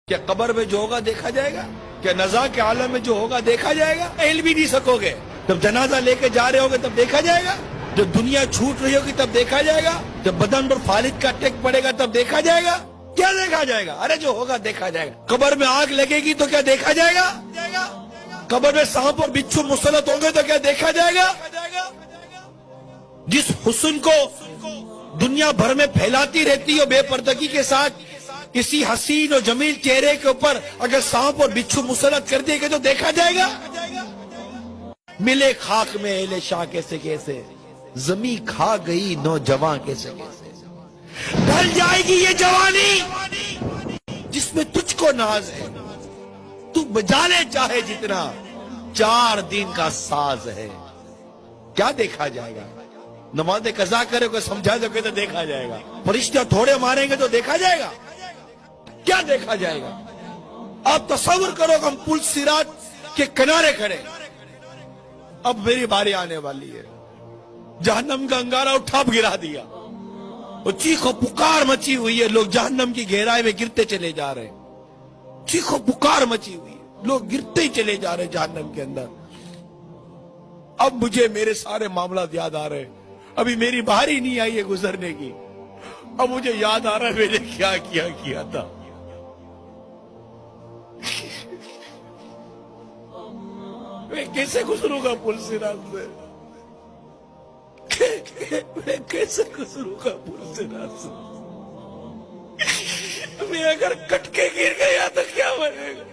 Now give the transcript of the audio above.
کیا قبر میں جو ہوگا دیکھا جائے گا؟ کیا نزا کے عالم میں جو ہوگا دیکھا جائے گا؟ ہل بھی نہیں سکو گے۔ جب جنازہ لے کے جا رہے ہوگے تب دیکھا جائے گا؟ جب دنیا چھوٹ رہی ہوگی تب دیکھا جائے گا؟ جب بدن پر فالج کا ٹیک پڑے گا تب دیکھا جائے گا؟ کیا دیکھا جائے گا؟ ارے جو ہوگا دیکھا جائے گا۔ قبر میں آگ لگے گی تو کیا دیکھا جائے گا؟ قبر میں سانپ اور بچھو مسلط ہوں گے تو کیا دیکھا جائے گا؟ جس حسن کو دنیا بھر میں پھیلاتی رہتی ہو بے پردگی کے ساتھ، کسی حسین اور جمیل چہرے کے اوپر اگر سانپ اور بچھو مسلط کر دیے گئے تو دیکھا جائے گا؟ ملے خاک میں اہل شاہ کیسے کیسے، زمین کھا گئی نوجوان کیسے کیسے، ڈھل جائے گی یہ جوانی جس میں تجھ کو ناز ہے، تو بجا لے چاہے جتنا، 4 دن کا ساز ہے۔ کیا دیکھا جائے گا؟ نماز قضا کرے کو سمجھا دو کہ تو دیکھا جائے گا، فرشتہ تھوڑے ماریں گے تو دیکھا جائے گا؟ کیا دیکھا جائے گا؟ آپ تصور کرو کہ ہم پل صراط کے کنارے کھڑے، اب میری باری آنے والی ہے، جہنم کا انگارہ اٹھا گرا دیا، وہ چیخ و پکار مچی ہوئی ہے، لوگ جہنم کی گہرائی میں گرتے چلے جا رہے ہیں، چیخ و پکار مچی ہوئی ہے، لوگ گرتے ہی چلے جا رہے ہیں جہنم کے اندر۔ اب مجھے میرے سارے معاملات یاد آ رہے ہیں، ابھی میری باری نہیں آئی ہے گزرنے کی، اب مجھے یاد آ رہا ہے میں نے کیا کیا تھا۔ میں کیسے گزروں گا پل صراط سے؟ میں کیسے گزروں گا پل صراط سے؟ میں اگر کٹ کے گر گیا تو کیا بنے گا؟